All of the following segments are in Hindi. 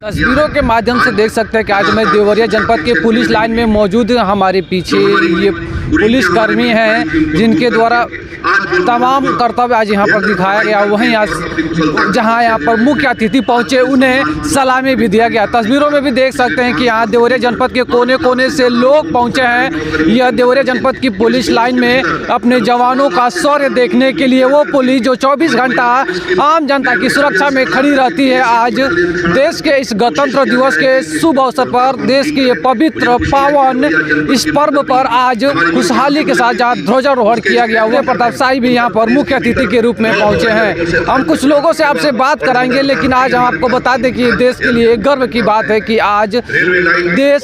तस्वीरों के माध्यम से देख सकते हैं कि आज मैं देवरिया जनपद के पुलिस लाइन में मौजूद हमारे पीछे ये पुलिस कर्मी हैं जिनके द्वारा तमाम कर्तव्य आज यहाँ पर दिखाया गया। वहीं आज जहाँ यहाँ पर मुख्य अतिथि पहुँचे उन्हें सलामी भी दिया गया। तस्वीरों में भी देख सकते हैं कि यहाँ देवरिया जनपद के कोने कोने से लोग पहुँचे हैं। यह देवरिया जनपद की पुलिस लाइन में अपने जवानों का शौर्य देखने के लिए वो पुलिस जो 24 घंटा आम जनता की सुरक्षा में खड़ी रहती है। आज देश के इस गणतंत्र दिवस के शुभ अवसर पर, देश के ये पवित्र पावन इस पर्व पर आज खुशहाली के साथ जहाँ ध्वजारोहण किया गया, उदय प्रताप शाही भी यहाँ पर मुख्य अतिथि के रूप में पहुँचे हैं। हम कुछ लोगों से आपसे बात कराएंगे, लेकिन आज हम आपको बता दें कि देश के लिए गर्व की बात है कि आज देश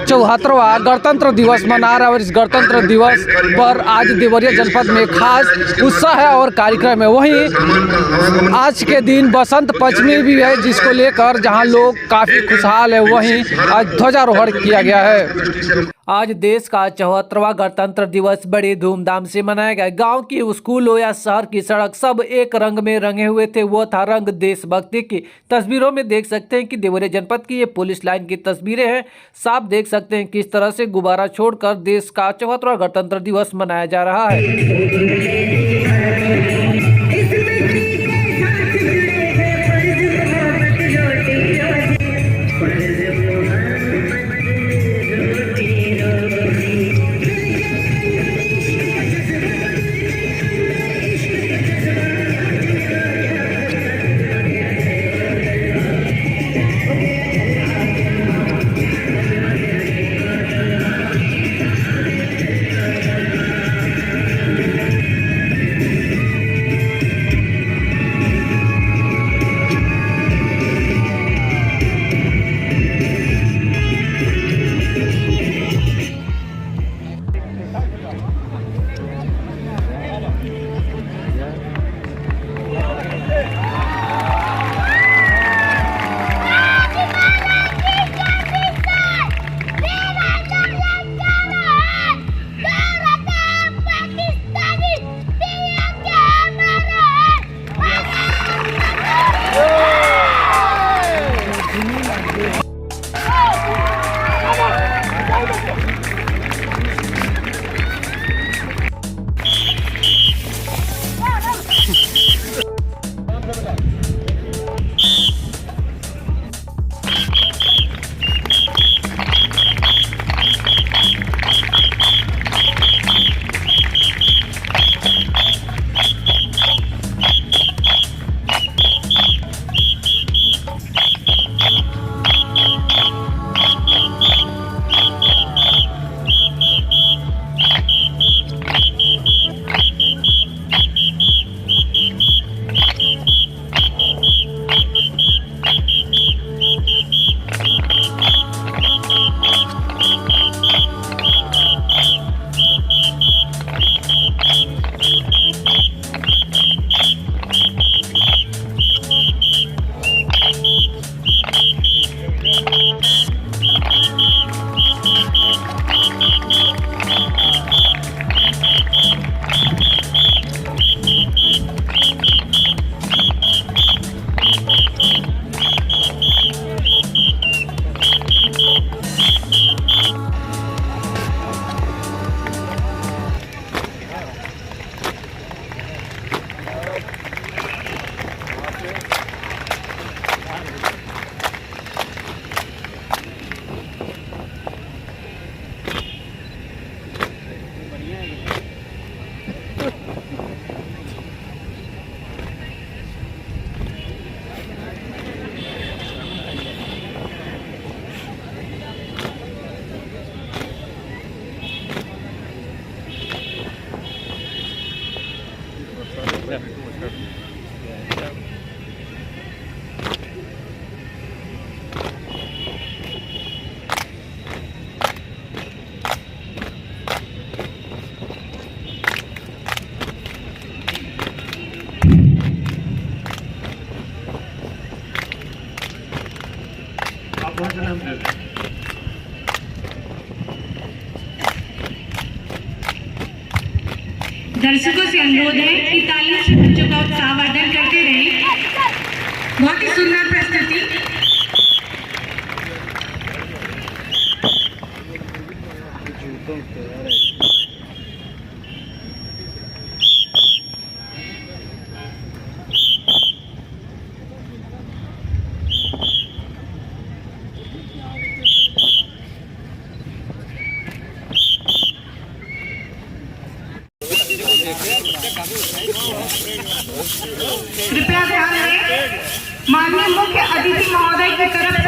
74वां गणतंत्र दिवस मना रहा है और इस गणतंत्र दिवस पर आज देवरिया जनपद में खास उत्साह है और कार्यक्रम है। वहीं आज के दिन बसंत पंचमी भी है, जिसको लेकर जहां लोग काफी खुशहाल है, वहीं आज ध्वजारोहण किया गया है। आज देश का 74वां गणतंत्र दिवस बड़ी धूमधाम से मनाया गया। गांव की स्कूल हो या शहर की सड़क, सब एक रंग में रंगे हुए थे। वो था रंग देशभक्ति की। तस्वीरों में देख सकते हैं कि देवरिया जनपद की ये पुलिस लाइन की तस्वीरें हैं। साफ देख सकते हैं किस तरह से गुब्बारा छोड़कर देश का 74वां गणतंत्र दिवस मनाया जा रहा है। दर्शकों से अनुरोध है कि तालियों से बच्चों का उत्साहवर्धन करते रहें। बहुत ही सुंदर प्रस्तुति। कृपया ध्यान दें, माननीय मुख्य अतिथि महोदय की तरफ